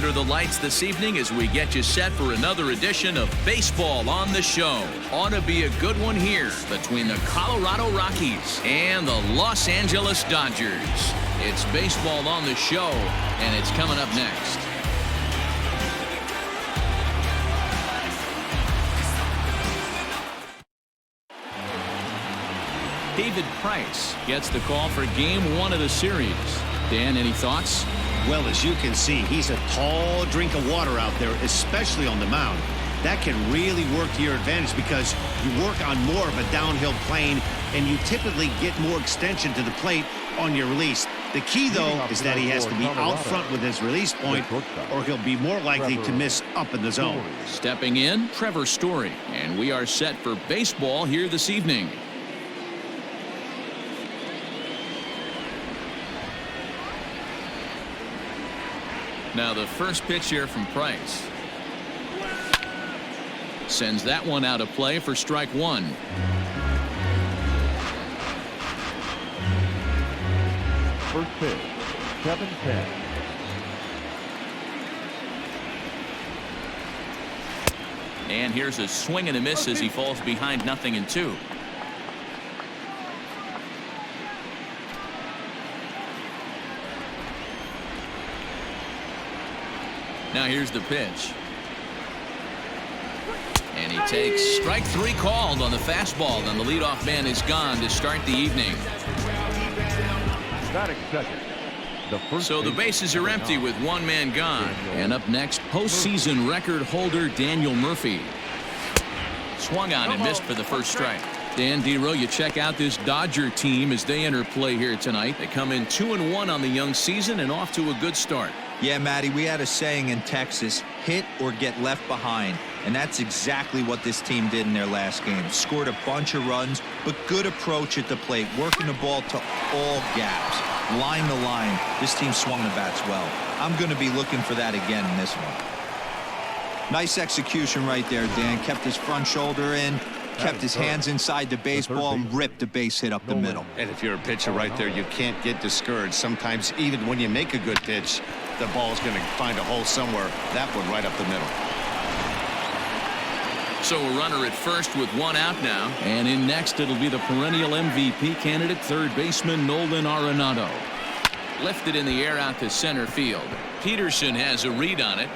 under the lights this evening as we get you set for another edition of Baseball on the Show. Ought to be a good one here between the Colorado Rockies and the Los Angeles Dodgers. It's Baseball on the Show, and it's coming up next. David Price gets the call for Game 1 of the series. Dan, any thoughts? Well, as you can see, he's a tall drink of water out there, especially on the mound. That can really work to your advantage because you work on more of a downhill plane and you typically get more extension to the plate on your release. The key, though, is that he has to be out front with his release point or he'll be more likely to miss up in the zone. Stepping in, Trevor Story, and we are set for baseball here this evening. Now the first pitch here from Price. Sends that one out of play for strike one. First pitch, 7-10. And here's a swing and a miss as he falls behind 0-2. Now here's the pitch. And he takes strike three called on the fastball. Then the leadoff man is gone to start the evening. So the bases are empty with one man gone. And up next, postseason record holder Daniel Murphy. Swung on and missed for the first strike. Dan Dero, you check out this Dodger team as they enter play here tonight. They come in 2-1 on the young season and off to a good start. Yeah, Matty, we had a saying in Texas, hit or get left behind. And that's exactly what this team did in their last game. Scored a bunch of runs, but good approach at the plate, working the ball to all gaps. Line to line, this team swung the bats well. I'm going to be looking for that again in this one. Nice execution right there, Dan. Kept his front shoulder in, kept his hands inside the baseball, and ripped the base hit up the middle. And if you're a pitcher right there, you can't get discouraged. Sometimes even when you make a good pitch, the ball is going to find a hole somewhere. That one right up the middle. So a runner at first with one out now. And in next, it'll be the perennial MVP candidate, third baseman Nolan Aronado. Lifted in the air out to center field. Peterson has a read on it.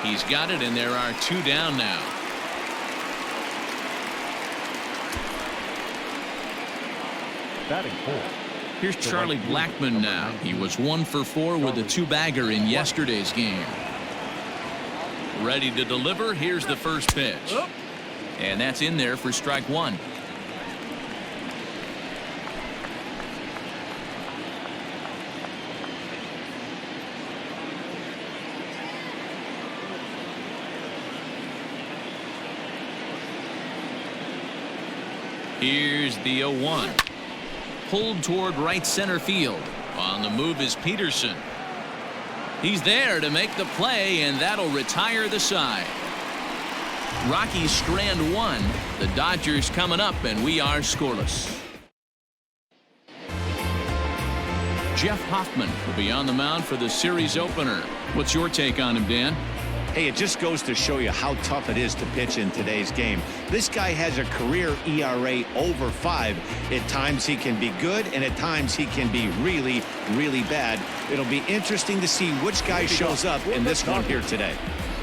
He's got it, and there are two down now. Batting fourth. Here's Charlie Blackmon now. He was 1 for 4 with a two-bagger in yesterday's game. Ready to deliver. Here's the first pitch. And that's in there for strike one. Here's the 0-1. Pulled toward right center field. On the move is Peterson. He's there to make the play, and that'll retire the side. Rockies strand one. The Dodgers coming up, and we are scoreless. Jeff Hoffman will be on the mound for the series opener. What's your take on him, Dan? Hey, it just goes to show you how tough it is to pitch in today's game. This guy has a career ERA over 5. At times he can be good, and at times he can be really, really bad. It'll be interesting to see which guy shows up in this one here today.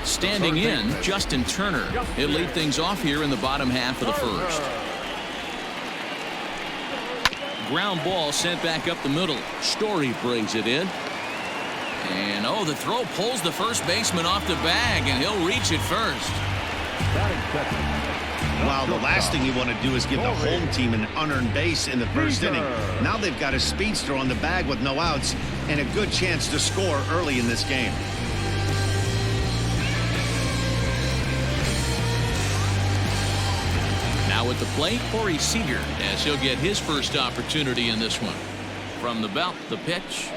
Standing in, Justin Turner. He'll lead things off here in the bottom half of the first. Ground ball sent back up the middle. Story brings it in. And the throw pulls the first baseman off the bag, and he'll reach it first. Wow, the last thing you want to do is give the home team an unearned base in the first inning. Now they've got a speedster on the bag with no outs and a good chance to score early in this game. Now at the plate, Corey Seager, as he'll get his first opportunity in this one. From the belt, the pitch.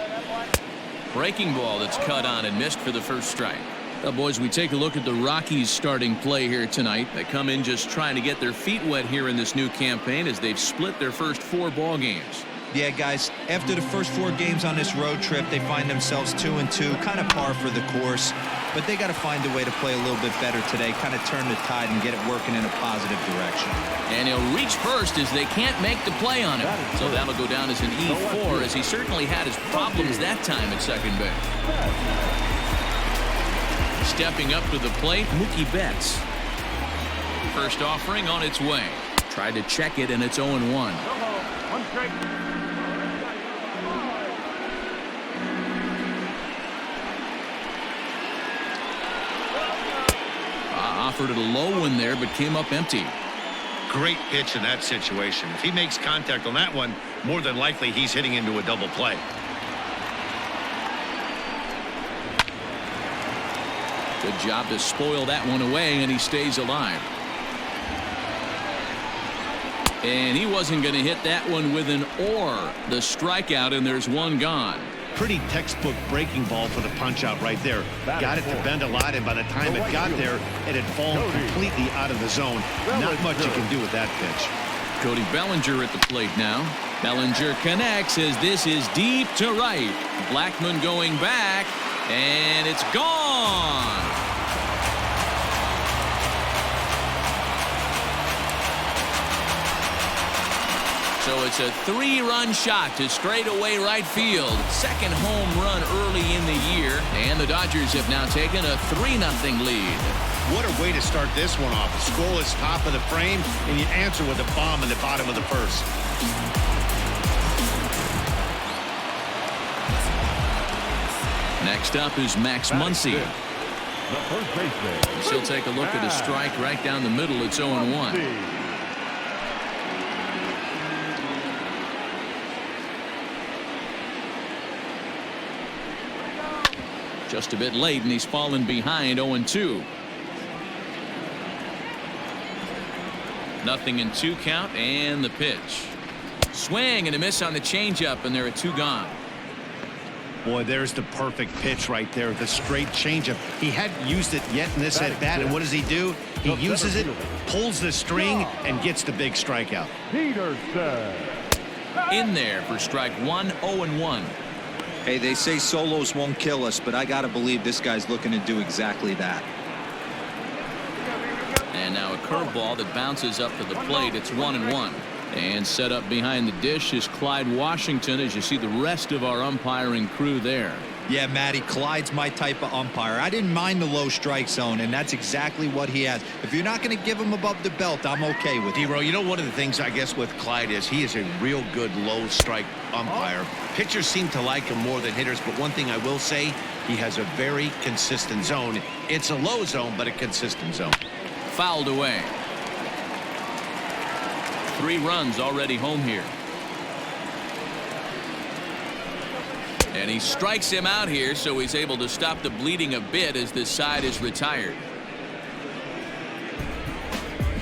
Breaking ball that's cut on and missed for the first strike. Well, boys, we take a look at the Rockies starting play here tonight. They come in just trying to get their feet wet here in this new campaign as they've split their first 4 ball games. Yeah, guys, after the first 4 games on this road trip, they find themselves 2-2, kind of par for the course. But they got to find a way to play a little bit better today, kind of turn the tide and get it working in a positive direction. And he'll reach first as they can't make the play on him. So that'll go down as an E4, as he certainly had his problems that time at second base. Stepping up to the plate, Mookie Betts. First offering on its way. Tried to check it, and it's 0-1. One strike. Offered it a low one there, but came up empty. Great pitch in that situation. If he makes contact on that one, more than likely he's hitting into a double play. Good job to spoil that one away, and he stays alive. And he wasn't going to hit that one with an or. The strikeout, and there's one gone. Pretty textbook breaking ball for the punch out right there. Got it to bend a lot, and by the time it got there, it had fallen completely out of the zone. Not much you can do with that pitch. Cody Bellinger at the plate now. Bellinger connects as this is deep to right. Blackmon going back, and it's gone. So it's a 3-run shot to straightaway right field. Second home run early in the year, and the Dodgers have now taken a 3-0 lead. What a way to start this one off. Scoreless top of the frame, and you answer with a bomb in the bottom of the first. Next up is Max Muncie. The first baseman. She'll take a look at a strike right down the middle. It's 0-1. Just a bit late, and he's fallen behind. 0-2. 0-2 count, and the pitch. Swing and a miss on the changeup, and there are 2 gone. Boy, there's the perfect pitch right there. The straight changeup. He hadn't used it yet in this at bat, and what does he do? He uses it, pulls the string, and gets the big strikeout. Peterson. In there for strike 1. 0-1. Hey, they say solos won't kill us, but I got to believe this guy's looking to do exactly that. And now a curveball that bounces up to the plate. It's 1-1. And set up behind the dish is Clyde Washington, as you see the rest of our umpiring crew there. Yeah, Matty, Clyde's my type of umpire. I didn't mind the low strike zone, and that's exactly what he has. If you're not going to give him above the belt, I'm okay with it. D-Row, you know, one of the things I guess with Clyde is he is a real good low strike umpire. Pitchers seem to like him more than hitters, but one thing I will say, he has a very consistent zone. It's a low zone, but a consistent zone. Fouled away. 3 runs already home here. And he strikes him out here, so he's able to stop the bleeding a bit as this side is retired.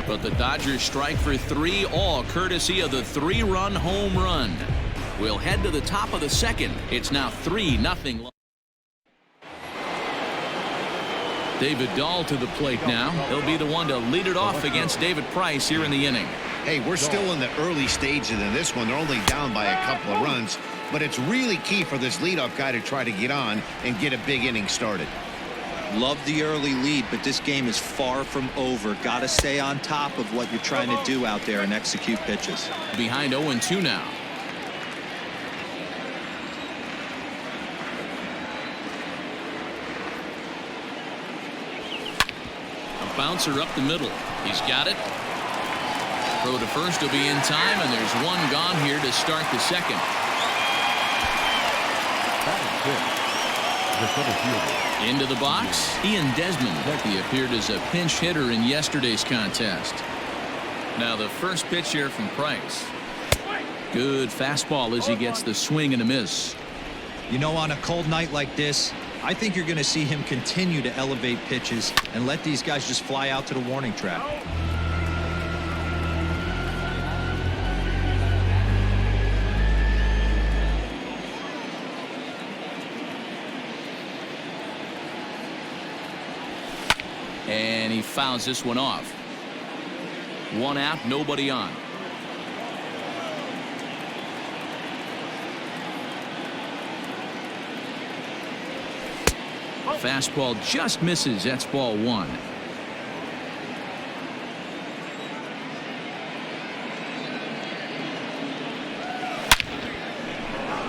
But the Dodgers strike for 3, all courtesy of the 3-run home run. We'll head to the top of the second. It's now 3-0. David Dahl to the plate now. He'll be the one to lead it off against David Price here in the inning. Hey, we're still in the early stages in this one. They're only down by a couple of runs, but it's really key for this leadoff guy to try to get on and get a big inning started. Love the early lead, but this game is far from over. Got to stay on top of what you're trying to do out there and execute pitches. Behind 0-2 now. A bouncer up the middle. He's got it. Throw to first will be in time, and there's 1 gone here to start the second. Into the box, Ian Desmond. He appeared as a pinch hitter in yesterday's contest. Now the first pitch here from Price. Good fastball as he gets the swing and a miss. You know, on a cold night like this, I think you're going to see him continue to elevate pitches and let these guys just fly out to the warning track. And he fouls this one off. 1 out, nobody on. Fastball just misses. That's ball one.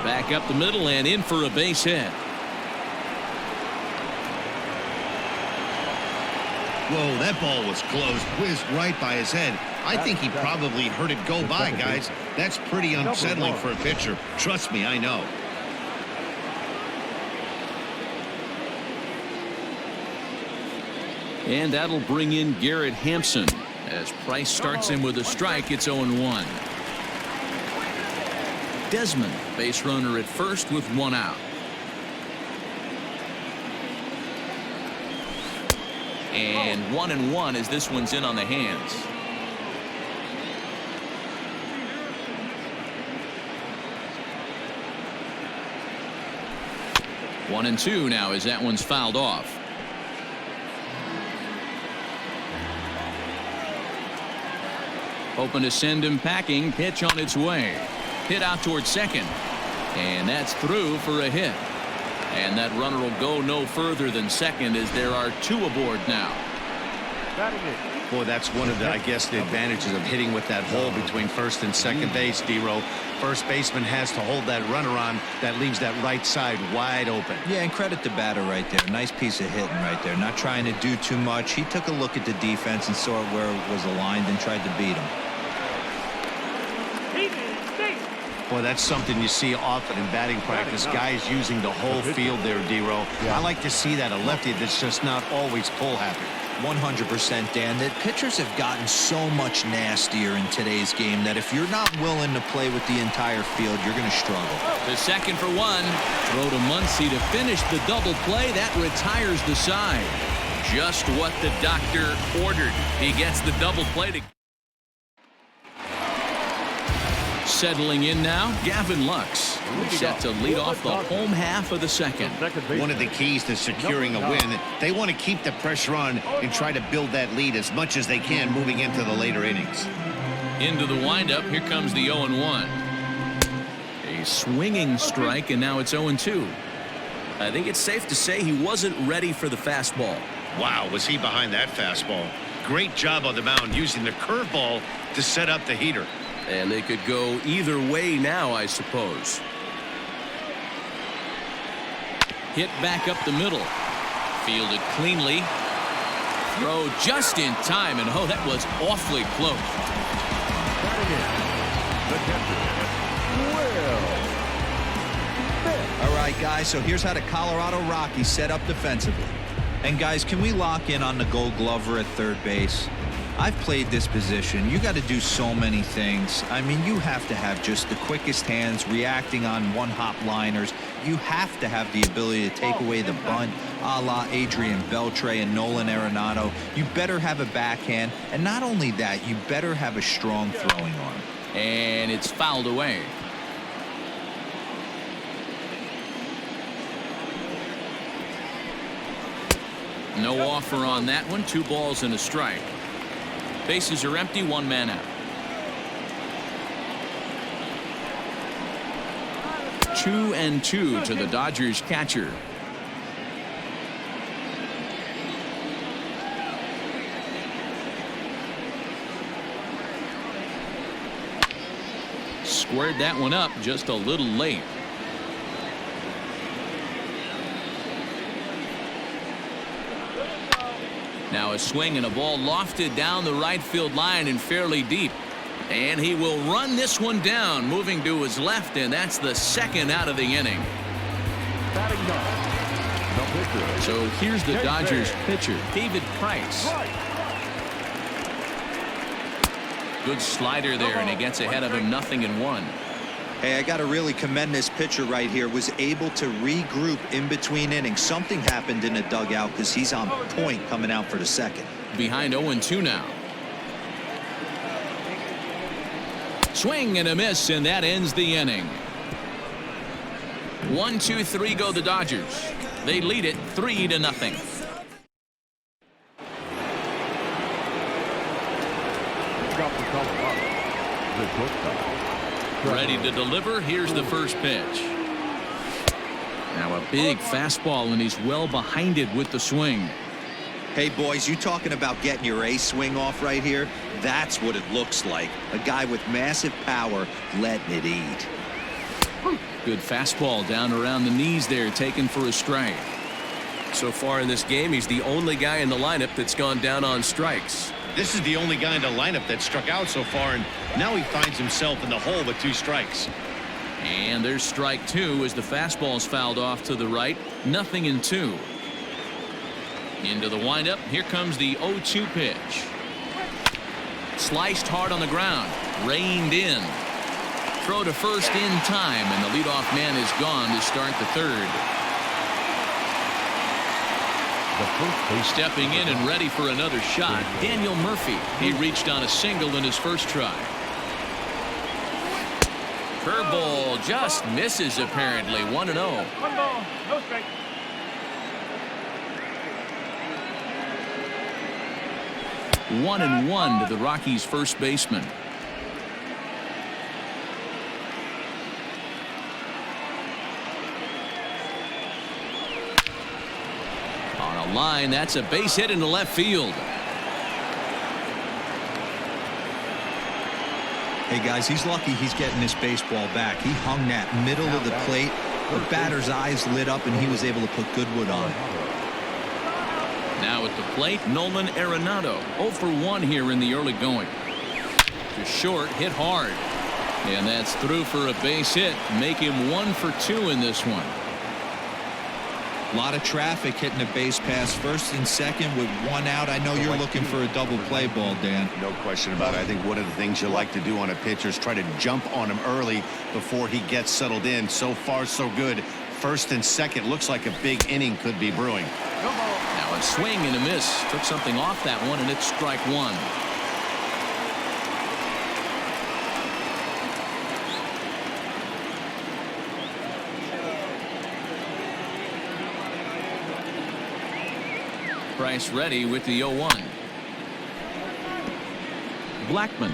Back up the middle and in for a base hit. Whoa, that ball was close. Whizzed right by his head. I think he probably heard it go by, guys. That's pretty unsettling for a pitcher. Trust me, I know. And that'll bring in Garrett Hampson. As Price starts him with a strike, it's 0-1. Desmond, base runner at first with one out. And 1-1 as this one's in on the hands. One and two now as that one's fouled off. Hoping to send him packing. Pitch on its way. Hit out towards second. And that's through for a hit. And that runner will go no further than second as there are two aboard now. Boy, that's one of the, I guess, the advantages of hitting with that hole between first and second base, D-Row. First baseman has to hold that runner on. That leaves that right side wide open. Yeah, and credit the batter right there. Nice piece of hitting right there. Not trying to do too much. He took a look at the defense and saw where it was aligned and tried to beat him. Boy, that's something you see often in batting practice. Guys using the whole field there, D-Row. I like to see that. A lefty that's just not always pull happy. 100%, Dan. That pitchers have gotten so much nastier in today's game that if you're not willing to play with the entire field, you're going to struggle. The second for one. Throw to Muncie to finish the double play. That retires the side. Just what the doctor ordered. He gets the double play to... Settling in now, Gavin Lux, set to lead off the home half of the second. One of the keys to securing a win, they want to keep the pressure on and try to build that lead as much as they can moving into the later innings. Into the windup, here comes the 0-1. A swinging strike, and now it's 0-2. I think it's safe to say he wasn't ready for the fastball. Wow, was he behind that fastball. Great job on the mound using the curveball to set up the heater. And they could go either way now, I suppose. Hit back up the middle. Fielded cleanly. Throw just in time, and oh, that was awfully close. All right, guys, so here's how the Colorado Rockies set up defensively. And, guys, can we lock in on the Gold Glover at third base? I've played this position. You got to do so many things. I mean, you have to have just the quickest hands, reacting on one-hop liners. You have to have the ability to take away the bunt, a la Adrian Beltre and Nolan Aronado. You better have a backhand, and not only that, you better have a strong throwing arm. And it's fouled away. No offer on that one. 2 balls and a strike. Bases are empty, 1 man out. 2-2 to the Dodgers catcher. Squared that one up just a little late. Now a swing and a ball lofted down the right field line and fairly deep. And he will run this one down, moving to his left, and that's the second out of the inning. So here's the Dodgers pitcher, David Price. Good slider there, and he gets ahead of him, 0-1. Hey, I got to really commend this pitcher right here. Was able to regroup in between innings. Something happened in the dugout because he's on point coming out for the second. Behind 0-2 now. Swing and a miss, and that ends the inning. 1, 2, 3 go the Dodgers. They lead it 3-0. Ready to deliver. Here's the first pitch. Now a big fastball, and he's well behind it with the swing. Hey, boys, you talking about getting your A swing off right here? That's what it looks like. A guy with massive power letting it eat. Good fastball down around the knees there, taken for a strike. So far in this game, he's the only guy in the lineup that's gone down on strikes. This is the only guy in the lineup that struck out so far, and now he finds himself in the hole with 2 strikes. And there's strike 2 as the fastball's fouled off to the right. 0-2. Into the windup. Here comes the 0-2 pitch. Sliced hard on the ground. Reined in. Throw to first in time, and the leadoff man is gone to start the third. Stepping in and ready for another shot, Daniel Murphy. He reached on a single in his first try. Curveball just misses apparently. 1-0. 1 ball, no strike. One and 1 to the Rockies' first baseman. On a line, that's a base hit into left field. Hey, guys, he's lucky he's getting this baseball back. He hung that middle of the plate. The batter's eyes lit up, and he was able to put good wood on. Now at the plate, Nolan Aronado. 0 for 1 here in the early going. To short, hit hard. And that's through for a base hit. Make him 1 for 2 in this one. A lot of traffic hitting the base pass first and second with 1 out. I know you're looking for a double play ball, Dan. No question about it. I think one of the things you like to do on a pitcher is try to jump on him early before he gets settled in. So far, so good. First and second looks like a big inning could be brewing. Now a swing and a miss. Took something off that one, and it's strike 1. Price ready with the 0-1. Blackman,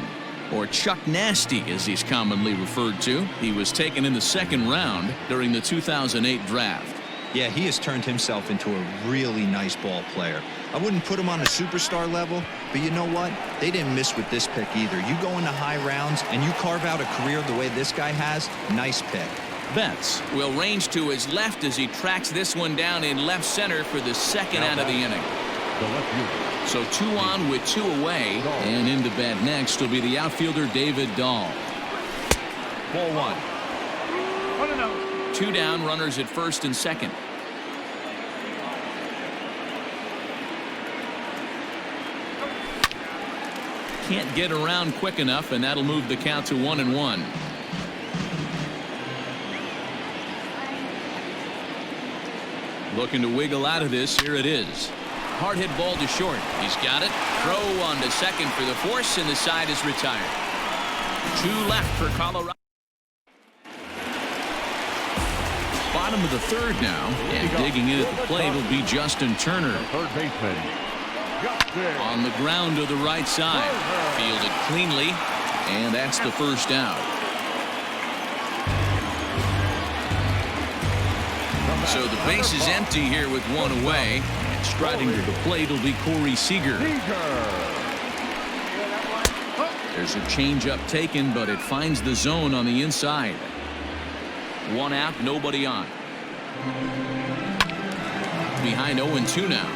or Chuck Nasty as he's commonly referred to. He was taken in the 2nd round during the 2008 draft. Yeah, he has turned himself into a really nice ball player. I wouldn't put him on a superstar level, but you know what? They didn't miss with this pick either. You go into high rounds and you carve out a career the way this guy has, nice pick. Betts will range to his left as he tracks this one down in left center for the 2nd out of the inning. So 2 on with 2 away, and in the bat next will be the outfielder David Dahl. Ball 1. 1-0. 2 down, runners at first and second. Can't get around quick enough, and that'll move the count to 1-1. Looking to wiggle out of this. Here it is. Hard hit ball to short. He's got it. Throw on to second for the force, and the side is retired. 2 left for Colorado. Bottom of the 3rd now, and digging in at the plate will be Justin Turner. Third baseman. On the ground to the right side. Fielded cleanly, and that's the first out. So the base is empty here with 1 away. And striding to the plate will be Corey Seager. There's a changeup taken, but it finds the zone on the inside. 1 out, nobody on. Behind 0-2 now.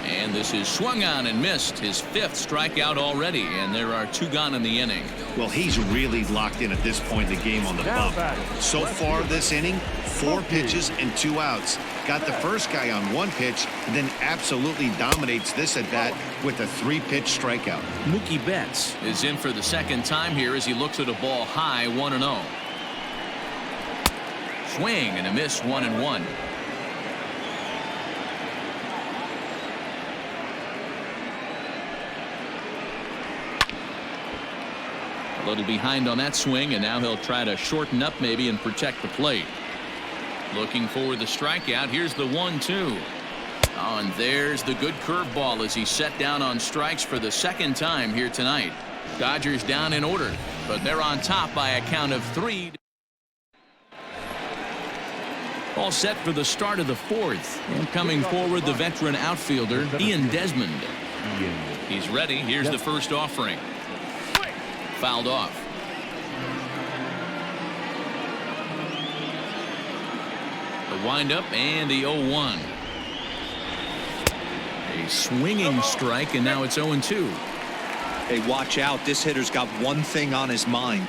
And this is swung on and missed. His 5th strikeout already, and there are 2 gone in the inning. Well, he's really locked in at this point in the game on the bump. So far this inning, 4 pitches and 2 outs. Got the first guy on 1 pitch, and then absolutely dominates this at bat with a 3-pitch strikeout. Mookie Betts is in for the 2nd time here as he looks at a ball high. 1-0. Swing and a miss. 1-1. A little behind on that swing, and now he'll try to shorten up maybe and protect the plate. Looking for the strikeout. Here's the 1-2. Oh, and there's the good curveball as he's set down on strikes for the second time here tonight. Dodgers down in order, but they're on top by a count of 3. All set for the start of the fourth. And coming forward, the veteran outfielder, Ian Desmond. He's ready. Here's the first offering. Fouled off. The windup and the 0-1. A swinging strike, and now it's 0-2. Hey, watch out. This hitter's got one thing on his mind.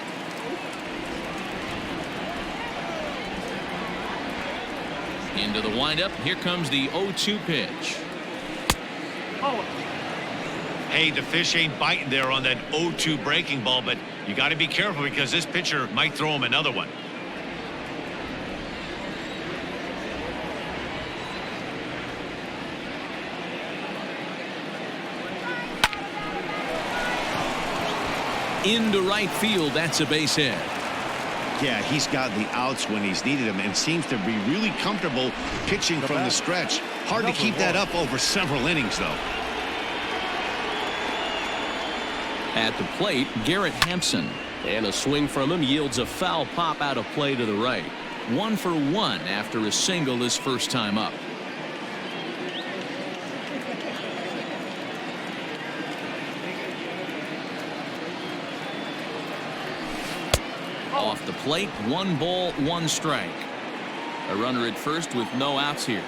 Into the windup. Here comes the 0-2 pitch. Hey, the fish ain't biting there on that 0-2 breaking ball, but you got to be careful because this pitcher might throw him another one. Into right field. That's a base hit. Yeah, he's got the outs when he's needed them and seems to be really comfortable pitching from the stretch. Hard to keep that up over several innings, though. At the plate, Garrett Hampson. And a swing from him yields a foul pop out of play to the right. 1 for 1 after a single his first time up. Off the plate, 1 ball, 1 strike. A runner at first with no outs here.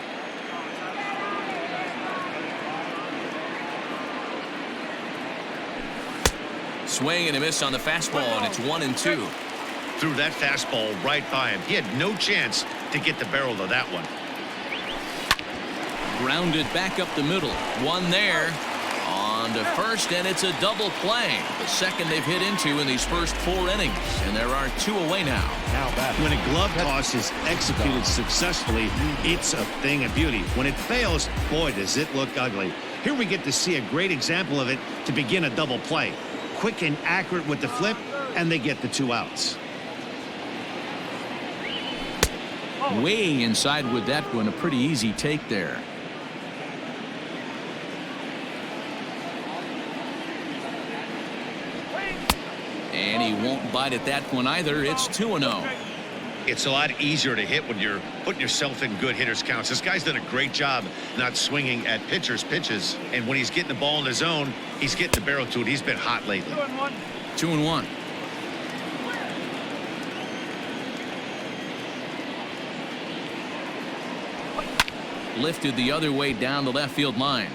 Swing and a miss on the fastball, and it's 1-2. Threw that fastball right by him. He had no chance to get the barrel of that one. Grounded back up the middle. One there. On to first, and it's a double play. The second they've hit into in these first 4 innings. And there are 2 away now. When a glove toss is executed successfully, it's a thing of beauty. When it fails, boy, does it look ugly. Here we get to see a great example of it to begin a double play. Quick and accurate with the flip, and they get the 2 outs. Way inside with that one. A pretty easy take there. And he won't bite at that one either. It's 2-0. It's a lot easier to hit when you're putting yourself in good hitters' counts. This guy's done a great job not swinging at pitchers' pitches. And when he's getting the ball in the zone, he's getting the barrel to it. He's been hot lately. 2-1. Lifted the other way down the left field line.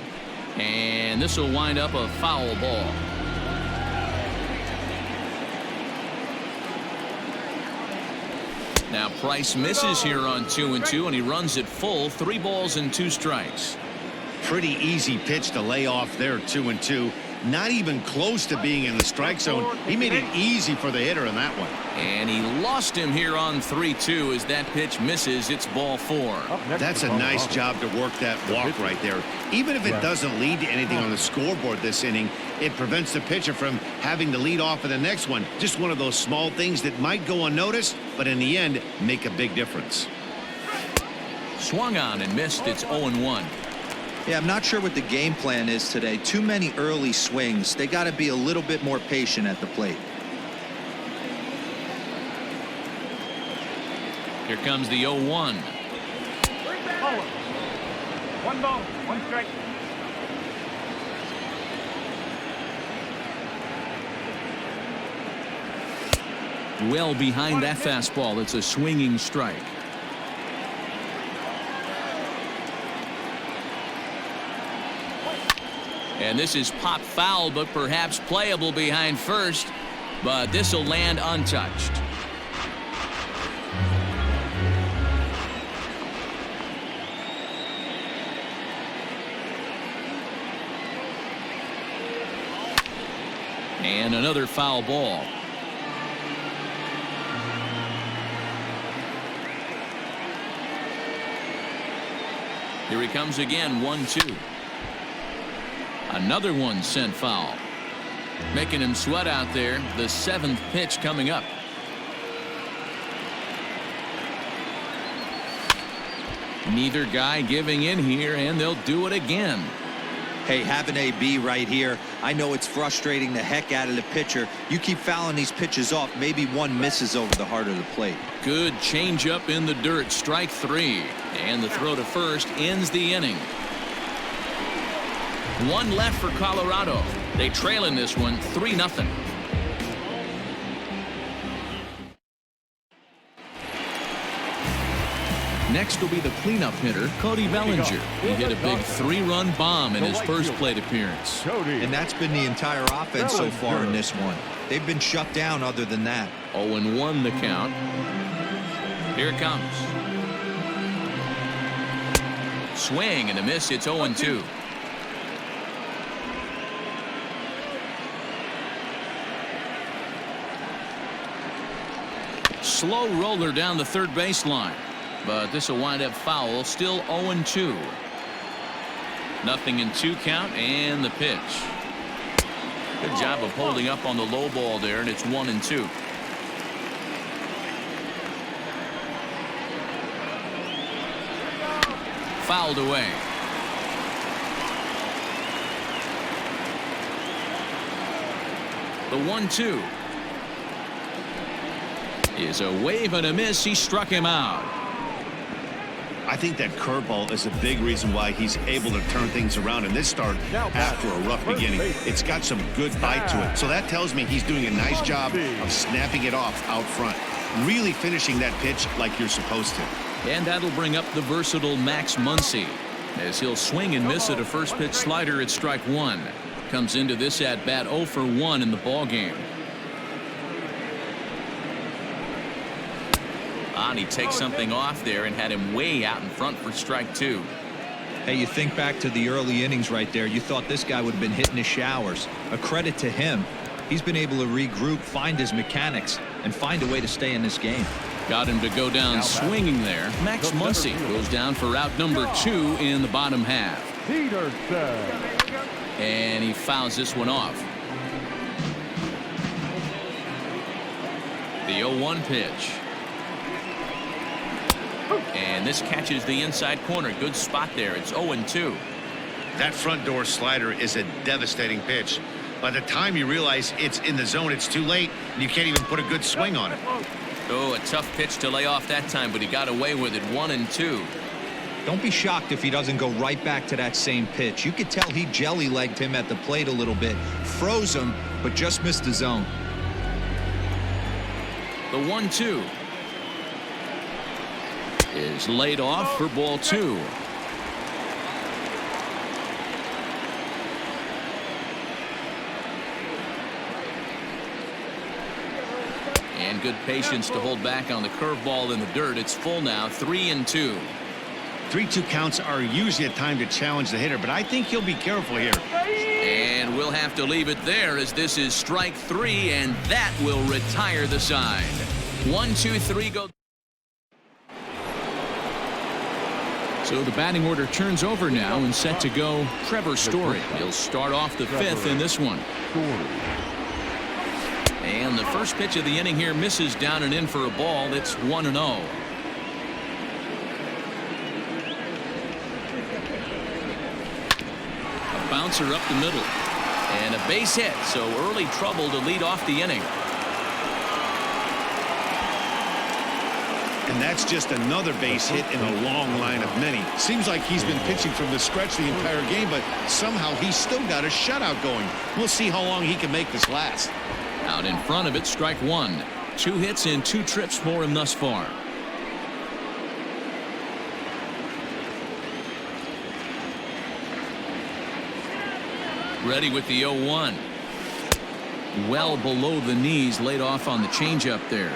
And this will wind up a foul ball. Now Price misses here on 2-2, and he runs it full. 3 balls and 2 strikes. Pretty easy pitch to lay off there, 2-2. Not even close to being in the strike zone. He made it easy for the hitter in that one. And he lost him here on 3-2 as that pitch misses. It's ball 4. That's a nice job to work that walk right there. Even if it doesn't lead to anything on the scoreboard this inning, it prevents the pitcher from having to lead off in the next one. Just one of those small things that might go unnoticed, but in the end, make a big difference. Swung on and missed. It's 0-1. Yeah, I'm not sure what the game plan is today. Too many early swings. They got to be a little bit more patient at the plate. Here comes the 0-1. 1 ball, 1 strike. Well behind that fastball. It's a swinging strike. And this is pop foul, but perhaps playable behind first. But this will land untouched. And another foul ball. Here he comes again, 1-2. Another one sent foul. Making him sweat out there. The 7th pitch coming up. Neither guy giving in here, and they'll do it again. Hey, have an AB right here. I know it's frustrating the heck out of the pitcher. You keep fouling these pitches off, maybe one misses over the heart of the plate. Good changeup in the dirt, strike 3. And the throw to first ends the inning. One left for Colorado. They trail in this one 3-0. Next will be the cleanup hitter, Cody Bellinger. He hit a big 3-run bomb in his first plate appearance. And that's been the entire offense so far in this one. They've been shut down other than that. 0-1 the count. Here it comes. Swing and a miss. It's 0-2. Slow roller down the third baseline. But this will wind up foul. Still 0-2. Nothing in 2 count, and the pitch. Good job of holding up on the low ball there, and it's 1-2. Fouled away. The 1-2 is a wave and a miss. He struck him out. I think that curveball is a big reason why he's able to turn things around in this start after a rough beginning. It's got some good bite to it. So that tells me he's doing a nice job of snapping it off out front. Really finishing that pitch like you're supposed to. And that'll bring up the versatile Max Muncie, as he'll swing and miss at a first pitch slider at strike 1. Comes into this at bat 0 for 1 in the ball game. And he takes something off there and had him way out in front for strike 2. Hey, you think back to the early innings right there. You thought this guy would have been hitting his showers. A credit to him. He's been able to regroup, find his mechanics, and find a way to stay in this game. Got him to go down swinging there. Max Muncie goes down for out number 2 in the bottom half. And he fouls this one off. The 0-1 pitch. And this catches the inside corner. Good spot there. It's 0-2. That front door slider is a devastating pitch. By the time you realize it's in the zone, it's too late. You can't even put a good swing on it. Oh, a tough pitch to lay off that time, but he got away with it. 1-2. Don't be shocked if he doesn't go right back to that same pitch. You could tell he jelly-legged him at the plate a little bit. Froze him, but just missed the zone. The 1-2 is laid off for ball 2. And good patience to hold back on the curveball in the dirt. It's full now. 3-2. 3-2 counts are usually a time to challenge the hitter, but I think he'll be careful here. And we'll have to leave it there, as this is strike 3, and that will retire the side. 1, 2, 3 go. So the batting order turns over now, and set to go Trevor Story. He'll start off the 5th in this one. And the first pitch of the inning here misses down and in for a ball. It's 1-0. A bouncer up the middle. And a base hit, so early trouble to lead off the inning. And that's just another base hit in a long line of many. Seems like he's been pitching from the stretch the entire game, but somehow he's still got a shutout going. We'll see how long he can make this last. Out in front of it, strike 1. 2 hits and 2 trips for him thus far. Ready with the 0-1. Well below the knees, laid off on the changeup there.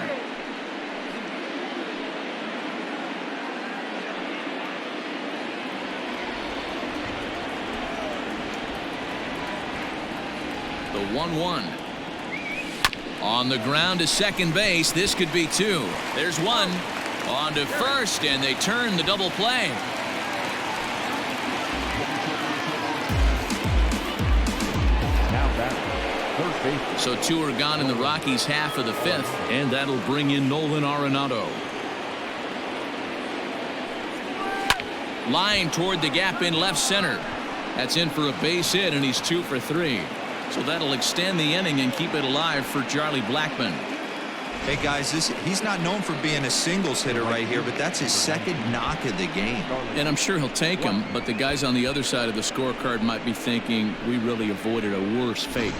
The 1-1. On the ground to second base. This could be 2. There's 1. On to first, and they turn the double play. So 2 are gone in the Rockies' half of the 5th, and that'll bring in Nolan Aronado. Line toward the gap in left center. That's in for a base hit, and he's 2 for 3. So that'll extend the inning and keep it alive for Charlie Blackmon. Hey guys, he's not known for being a singles hitter right here, but that's his second knock of the game. And I'm sure he'll take him, but the guys on the other side of the scorecard might be thinking we really avoided a worse fate.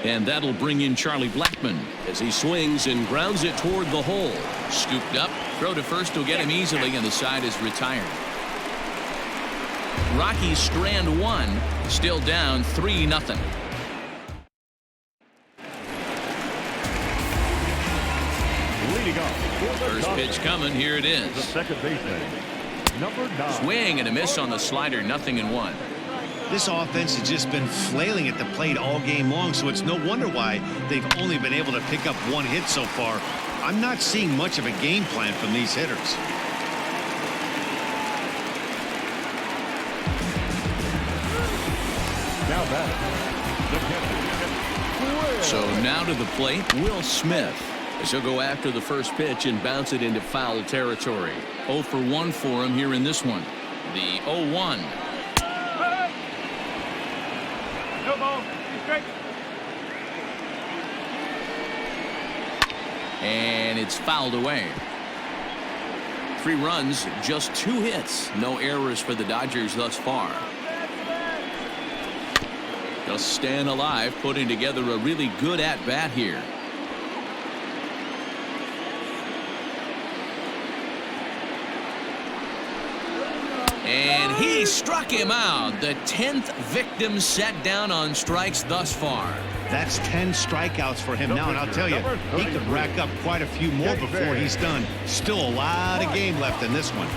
And that'll bring in Charlie Blackmon as he swings and grounds it toward the hole. Scooped up, throw to first will get him easily, and the side is retired. Rockies strand 1, still down 3-0. Leading off. First pitch coming, here it is. The second baseman, number 9. Swing and a miss on the slider, 0-1. This offense has just been flailing at the plate all game long, so it's no wonder why they've only been able to pick up 1 hit so far. I'm not seeing much of a game plan from these hitters. Now batting, the catcher. So now to the plate, Will Smith. As he'll go after the first pitch and bounce it into foul territory. 0 for 1 for him here in this one. The 0-1. No ball. Strike. And it's fouled away. 3 runs, just 2 hits. No errors for the Dodgers thus far. They'll stand alive, putting together a really good at-bat here. And he struck him out. The 10th victim set down on strikes thus far. That's 10 strikeouts for him now, and I'll tell you, he could rack up quite a few more before he's done. Still a lot of game left in this one.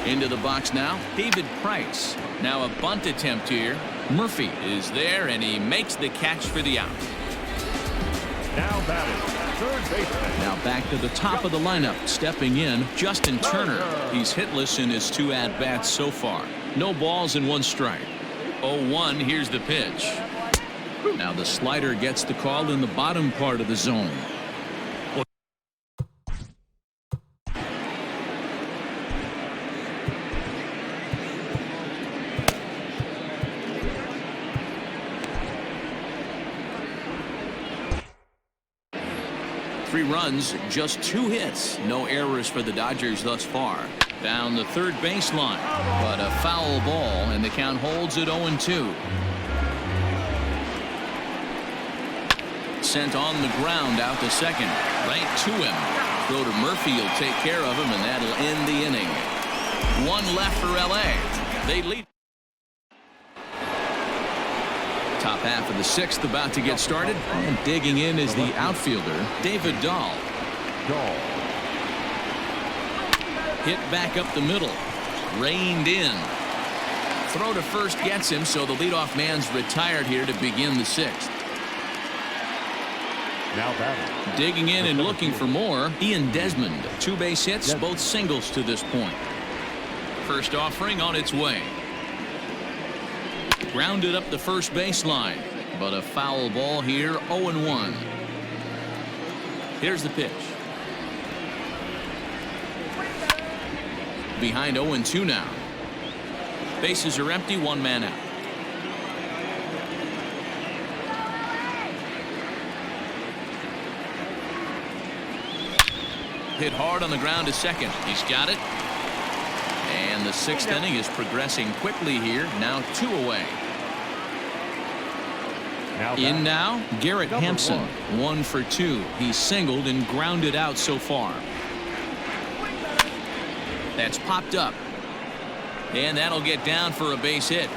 Into the box now, David Price. Now a bunt attempt here. Murphy is there, and he makes the catch for the out. Now batting, third baseman. Now back to the top of the lineup. Stepping in, Justin Turner. He's hitless in his 2 at-bats so far. No balls and 1 strike. 0-1, here's the pitch. Now the slider gets the call in the bottom part of the zone. 3 runs, just 2 hits. No errors for the Dodgers thus far. Down the third baseline, but a foul ball, and the count holds at 0-2. Sent on the ground out to second. Right to him. Throw to Murphy will take care of him, and that'll end the inning. 1 left for L.A. They lead. Top half of the 6th about to get started, and digging in is the outfielder David Dahl. Hit back up the middle, reined in. Throw to first gets him, so the leadoff man's retired here to begin the 6th. Now batting. Digging in and looking for more, Ian Desmond. 2 base hits, both singles to this point. First offering on its way. Grounded up the first baseline, but a foul ball here. 0-1. Here's the pitch. Behind 0-2 now. Bases are empty, 1 man out. Hit hard on the ground to second. He's got it. And the 6th inning is progressing quickly here. Now 2 away. In now, Garrett Hampson. 1 for 2. He's singled and grounded out so far. That's popped up. And that'll get down for a base hit.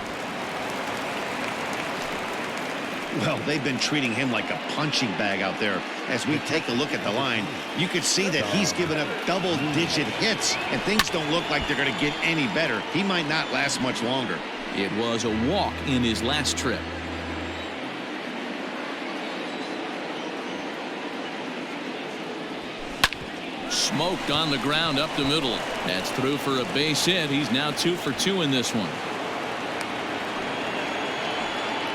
Well, they've been treating him like a punching bag out there. As we take a look at the line, you could see that he's given up double-digit hits, and things don't look like they're going to get any better. He might not last much longer. It was a walk in his last trip. Smoked on the ground up the middle. That's through for a base hit. He's now 2 for 2 in this one.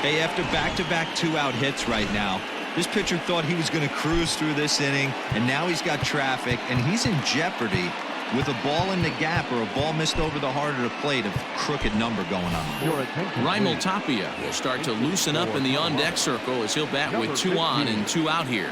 Hey, after back-to-back 2-out hits right now, This pitcher thought he was going to cruise through this inning, and now he's got traffic, and he's in jeopardy with a ball in the gap or a ball missed over the heart of the plate, a crooked number going on. Raimel Tapia will start to loosen up in the on-deck circle as he'll bat with 2 on and 2 out here.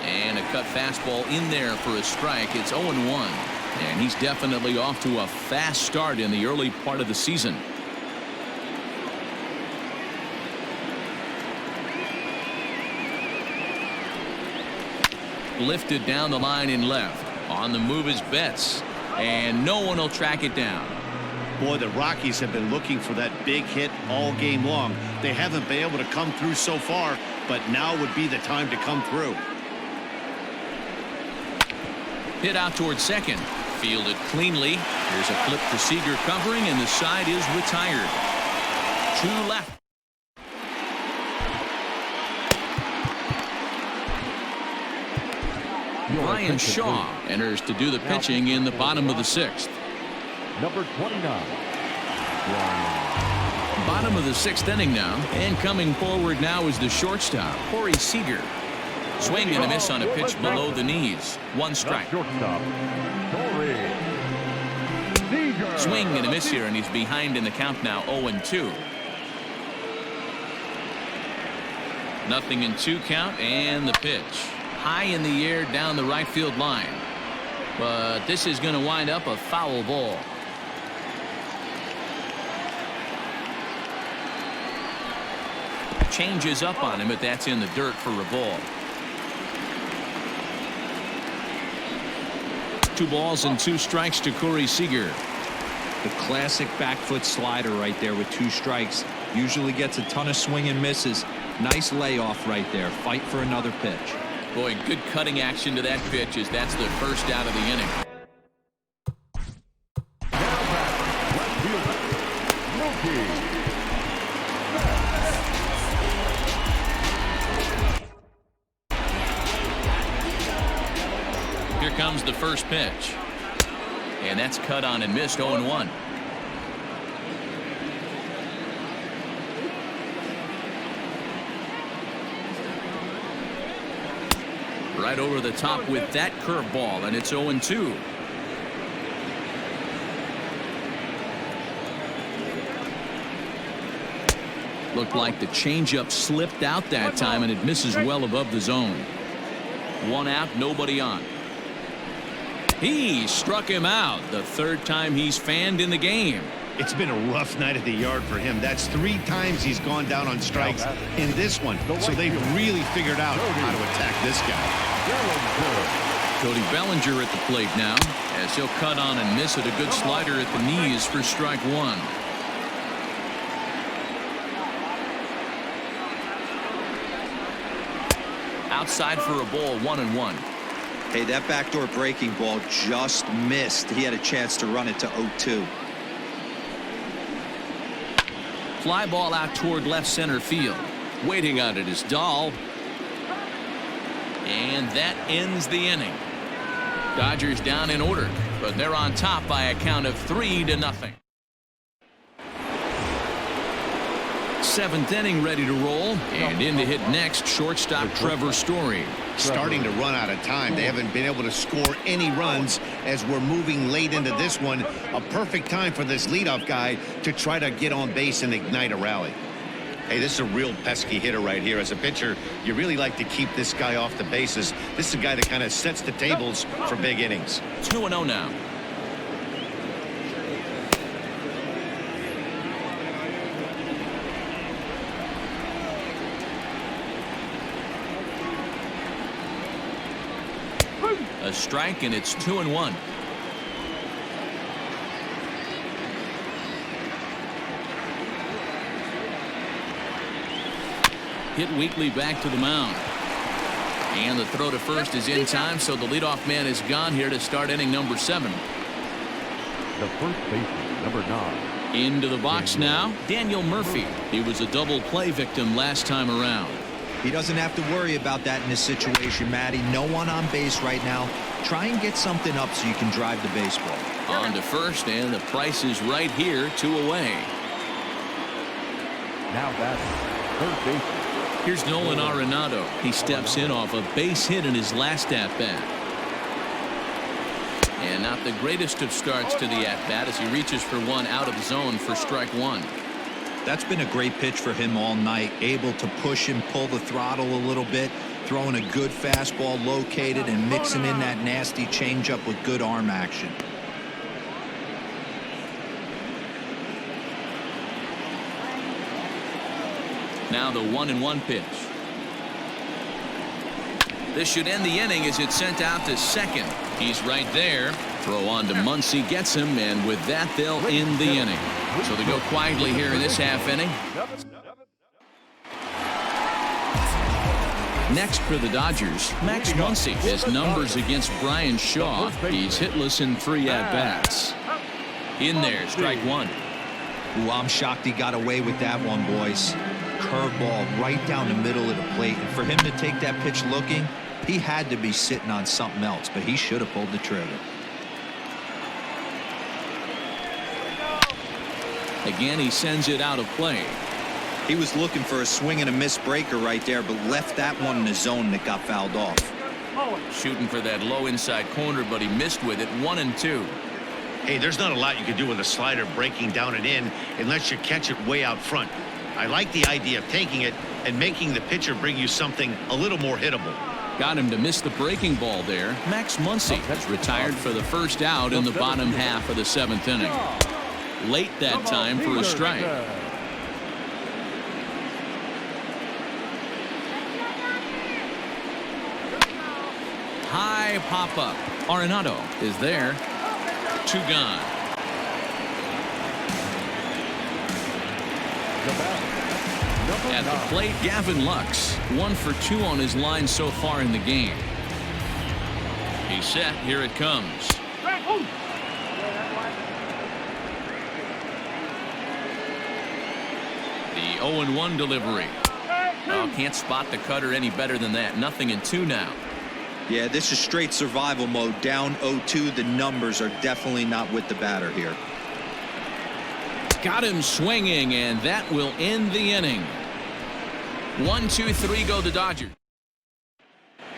And a cut fastball in there for a strike. It's 0-1. And he's definitely off to a fast start in the early part of the season. Lifted down the line in left. On the move is Betts. And no one will track it down. Boy, the Rockies have been looking for that big hit all game long. They haven't been able to come through so far, but now would be the time to come through. Hit out towards second. Fielded cleanly. Here's a flip to Seager covering, and the side is retired. 2 left. Brian Shaw enters to do the pitching in the bottom of the 6th. Number 29. Bottom of the 6th inning now, and coming forward now is the shortstop, Corey Seager. Swing and a miss on a pitch below the knees. 1 strike. Swing and a miss here, and he's behind in the count now, 0-2. 0-2 count, and the pitch. High in the air down the right field line. But this is going to wind up a foul ball. Changes up on him, but that's in the dirt for a ball. 2 balls and 2 strikes to Corey Seager. The classic back foot slider right there with 2 strikes. Usually gets a ton of swing and misses. Nice layoff right there. Fight for another pitch. Boy, good cutting action to that pitch as that's the first out of the inning. Here comes the first pitch. And that's cut on and missed. 0-1. Right over the top with that curveball, and it's 0-2. Looked like the changeup slipped out that time, and it misses well above the zone. 1 out, nobody on. He struck him out, the 3rd time he's fanned in the game. It's been a rough night at the yard for him. That's 3 times he's gone down on strikes in this one. So they've really figured out how to attack this guy. Cody Bellinger at the plate now, as he'll cut on and miss it. A good slider at the knees for strike 1. Outside for a ball, 1-1. Hey, that backdoor breaking ball just missed. He had a chance to run it to 0-2. Fly ball out toward left center field. Waiting on it is Dahl. And that ends the inning. Dodgers down in order, but they're on top by a count of 3-0. 7th inning ready to roll, and in to hit next, shortstop Trevor Story. Starting to run out of time. They haven't been able to score any runs as we're moving late into this one. A perfect time for this leadoff guy to try to get on base and ignite a rally. Hey, this is a real pesky hitter right here. As a pitcher, you really like to keep this guy off the bases. This is a guy that kind of sets the tables for big innings. 2-0 now. A strike, and it's 2-1. Hit weakly back to the mound. And the throw to first is in time, so the leadoff man is gone here to start inning number 7. The first baseman, number 9. Into the box now, Daniel Murphy. He was a double play victim last time around. He doesn't have to worry about that in this situation, Matty. No one on base right now. Try and get something up so you can drive the baseball. On to first, and the price is right here, 2 away. Now that's third base. Here's Nolan Aronado. He steps in off a base hit in his last at-bat. And not the greatest of starts to the at-bat as he reaches for one out of zone for strike one. That's been a great pitch for him all night. Able to push and pull the throttle a little bit. Throwing a good fastball located and mixing in that nasty changeup with good arm action. Now the 1-1 pitch. This should end the inning as it's sent out to second. He's right there. Throw on to Muncie gets him, and with that they'll end the inning. So they go quietly here in this half inning. Next for the Dodgers, Max Muncie. His numbers against Brian Shaw. He's hitless in 3 at-bats. In there, strike one. Ooh, I'm shocked he got away with that one, boys. Curveball right down the middle of the plate. And for him to take that pitch looking, he had to be sitting on something else, but he should have pulled the trigger. Again, he sends it out of play. He was looking for a swing and a miss breaker right there, but left that one in the zone that got fouled off. Shooting for that low inside corner, but he missed with it. 1-2. Hey, there's not a lot you can do with a slider breaking down and in unless you catch it way out front. I like the idea of taking it and making the pitcher bring you something a little more hittable. Got him to miss the breaking ball there. Max Muncie is retired for the first out in the bottom half of the 7th inning. Late that time for a strike. High pop-up. Arenado is there. 2 gone. At the plate, Gavin Lux. 1 for 2 on his line so far in the game. He's set. Here it comes. The 0-1 delivery. Oh, can't spot the cutter any better than that. 0-2 now. Yeah, this is straight survival mode. Down 0-2. The numbers are definitely not with the batter here. Got him swinging, and that will end the inning. 1, 2, 3 go the Dodgers.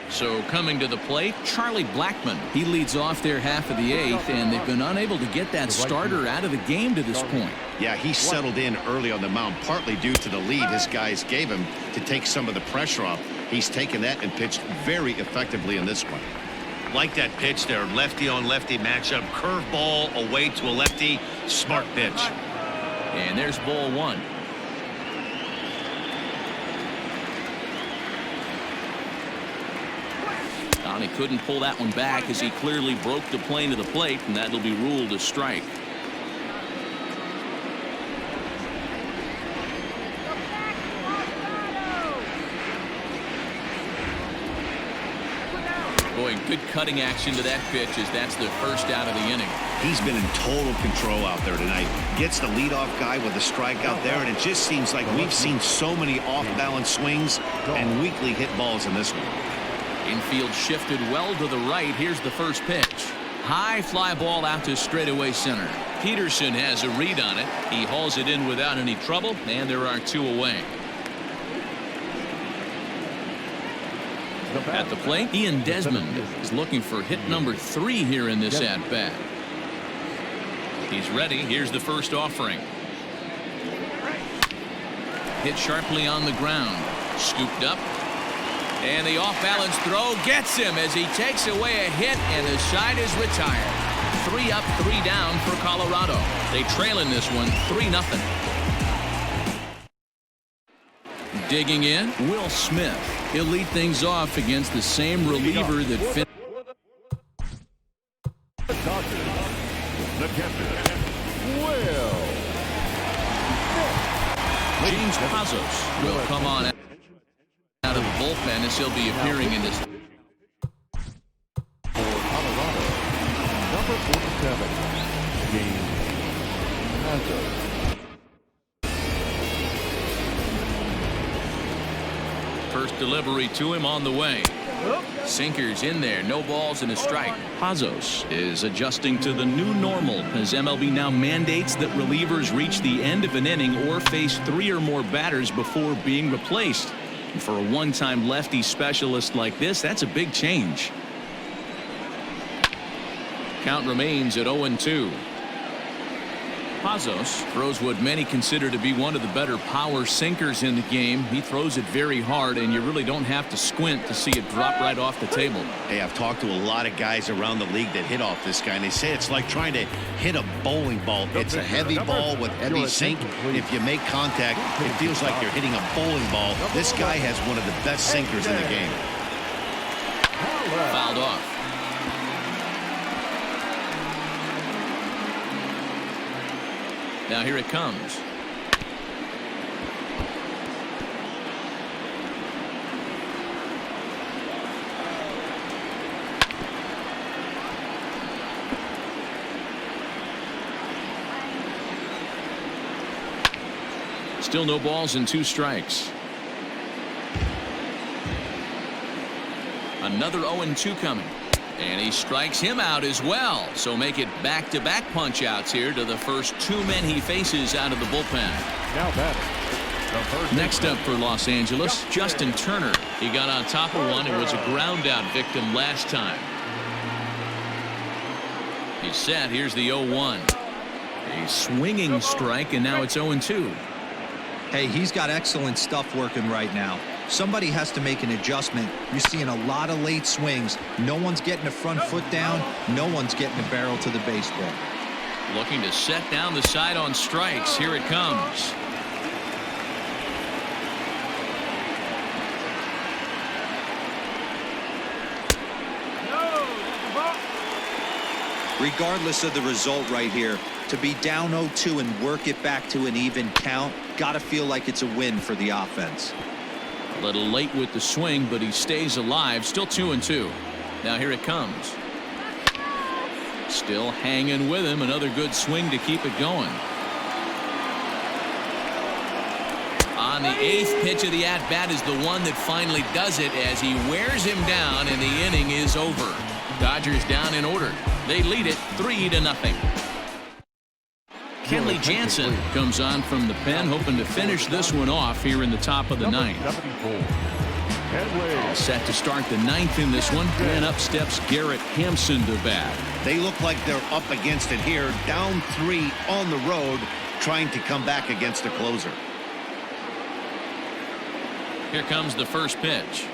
So coming to the plate, Charlie Blackmon. He leads off their half of the 8th, and they've been unable to get that starter out of the game to this point. Yeah, he settled in early on the mound, partly due to the lead his guys gave him to take some of the pressure off. He's taken that and pitched very effectively in this one. Like that pitch there, lefty on lefty matchup, curveball away to a lefty, smart pitch. And there's ball 1. He couldn't pull that one back as he clearly broke the plane of the plate, and that'll be ruled a strike. Boy, good cutting action to that pitch as that's the first out of the inning. He's been in total control out there tonight. Gets the leadoff guy with a strike out there, and it just seems like we've seen so many off-balance swings and weakly hit balls in this one. Infield shifted well to the right. Here's the first pitch. High fly ball out to straightaway center. Peterson has a read on it. He hauls it in without any trouble, and there are 2 away. At the plate, Ian Desmond is looking for hit number 3 here in this at-bat. He's ready. Here's the first offering. Hit sharply on the ground. Scooped up. And the off-balance throw gets him as he takes away a hit, and the side is retired. 3 up, 3 down for Colorado. They trail in this one 3-0. Digging in, Will Smith. He'll lead things off against the same reliever that finished. The catcher, Will. James Pazos will come on out of the bullpen as he'll be appearing in this. For Colorado, number 47, James Pazos. First delivery to him on the way. Sinkers in there, no balls and a strike. Pazos is adjusting to the new normal as MLB now mandates that relievers reach the end of an inning or face 3 or more batters before being replaced. And for a one-time lefty specialist like this, that's a big change. Count remains at 0-2. Pazos throws what many consider to be one of the better power sinkers in the game. He throws it very hard, and you really don't have to squint to see it drop right off the table. Hey, I've talked to a lot of guys around the league that hit off this guy, and they say it's like trying to hit a bowling ball. It's a heavy ball with heavy sink. If you make contact, it feels like you're hitting a bowling ball. This guy has one of the best sinkers in the game. Fouled off. Now here it comes. Still no balls and 2 strikes. Another 0-2 coming. And he strikes him out as well. So make it back-to-back punch-outs here to the first 2 men he faces out of the bullpen. Now batting. Next up for Los Angeles, Justin Turner. He got on top of one and was a ground-out victim last time. He's set. Here's the 0-1. A swinging strike, and now it's 0-2. Hey, he's got excellent stuff working right now. Somebody has to make an adjustment. You're seeing a lot of late swings. No one's getting the front foot down. No one's getting the barrel to the baseball. Looking to set down the side on strikes. Here it comes. Regardless of the result right here, to be down 0-2 and work it back to an even count, gotta feel like it's a win for the offense. A little late with the swing, but he stays alive. Still 2-2. Now here it comes. Still hanging with him. Another good swing to keep it going. On the 8th pitch of the at-bat is the one that finally does it as he wears him down, and the inning is over. Dodgers down in order. They lead it 3-0. Kenley Jansen comes on from the pen, hoping to finish this one off here in the top of the 9th. All set to start the 9th in this one. And up steps Garrett Hampson to bat. They look like they're up against it here, down 3 on the road, trying to come back against a closer. Here comes the first pitch.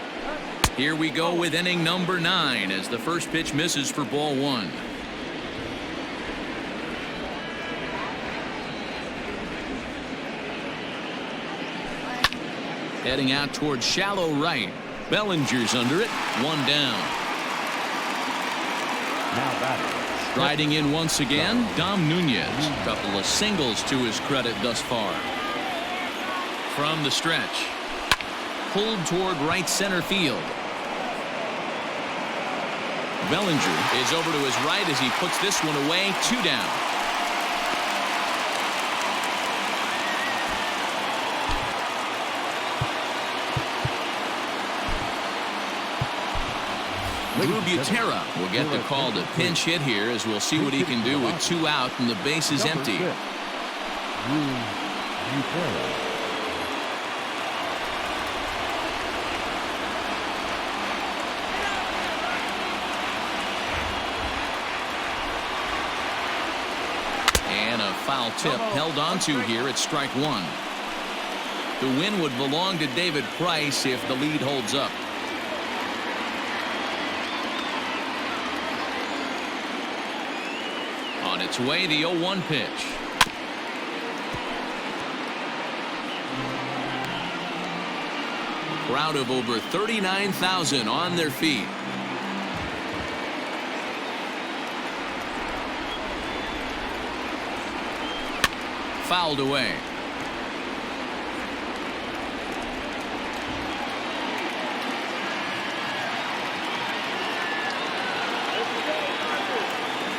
Here we go with inning number 9 as the first pitch misses for ball 1. Heading out towards shallow right. Bellinger's under it. 1 down. Now batting. Riding in once again, Dom Nunez. A couple of singles to his credit thus far. From the stretch. Pulled toward right center field. Bellinger is over to his right as he puts this one away. 2 down. Drew Butera will get the call to pinch hit here as we'll see what he can do with 2 out and the base is empty. And a foul tip held onto here at strike 1. The win would belong to David Price if the lead holds up. On its way, the 0-1 pitch. Crowd of over 39,000 on their feet. Fouled away.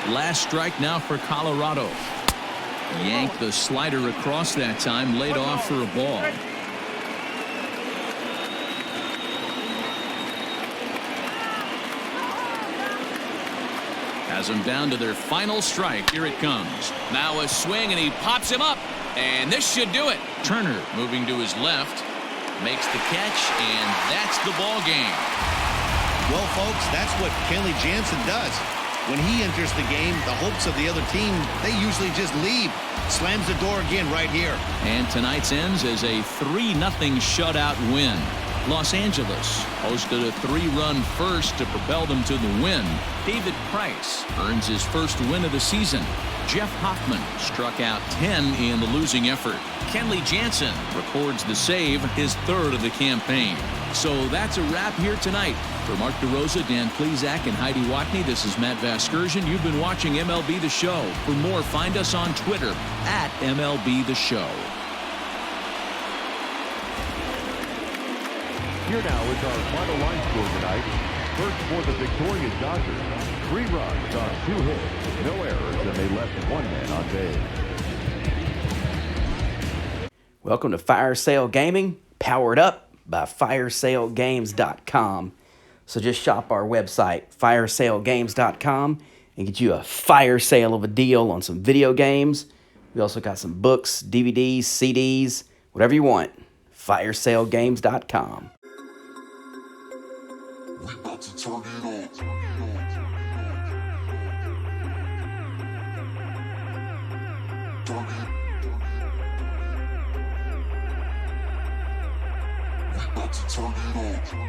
Last strike now for Colorado. Yanked the slider across that time, laid off for a ball. has them down to their final strike. Here it comes. Now a swing, and he pops him up. And this should do it. Turner moving to his left. Makes the catch, and that's the ball game. Well, folks, that's what Kenley Jansen does. When he enters the game, the hopes of the other team, they usually just leave. Slams the door again right here. And tonight's ends as a 3-0 shutout win. Los Angeles hosted a 3-run first to propel them to the win. David Price earns his first win of the season. Jeff Hoffman struck out 10 in the losing effort. Kenley Jansen records the save, his third of the campaign. So that's a wrap here tonight. For Mark DeRosa, Dan Plesac, and Heidi Watney, this is Matt Vasgersian. You've been watching MLB The Show. For more, find us on Twitter at MLB The Show. Here now is our final line score tonight. First for the victorious Dodgers. 3 runs on 2 hits, no errors, and they left 1 man on base. Welcome to Fire Sale Gaming, powered up by FireSaleGames.com. So just shop our website, FireSaleGames.com, and get you a fire sale of a deal on some video games. We also got some books, DVDs, CDs, whatever you want. FireSaleGames.com. We about to turn it on. We about to turn it on.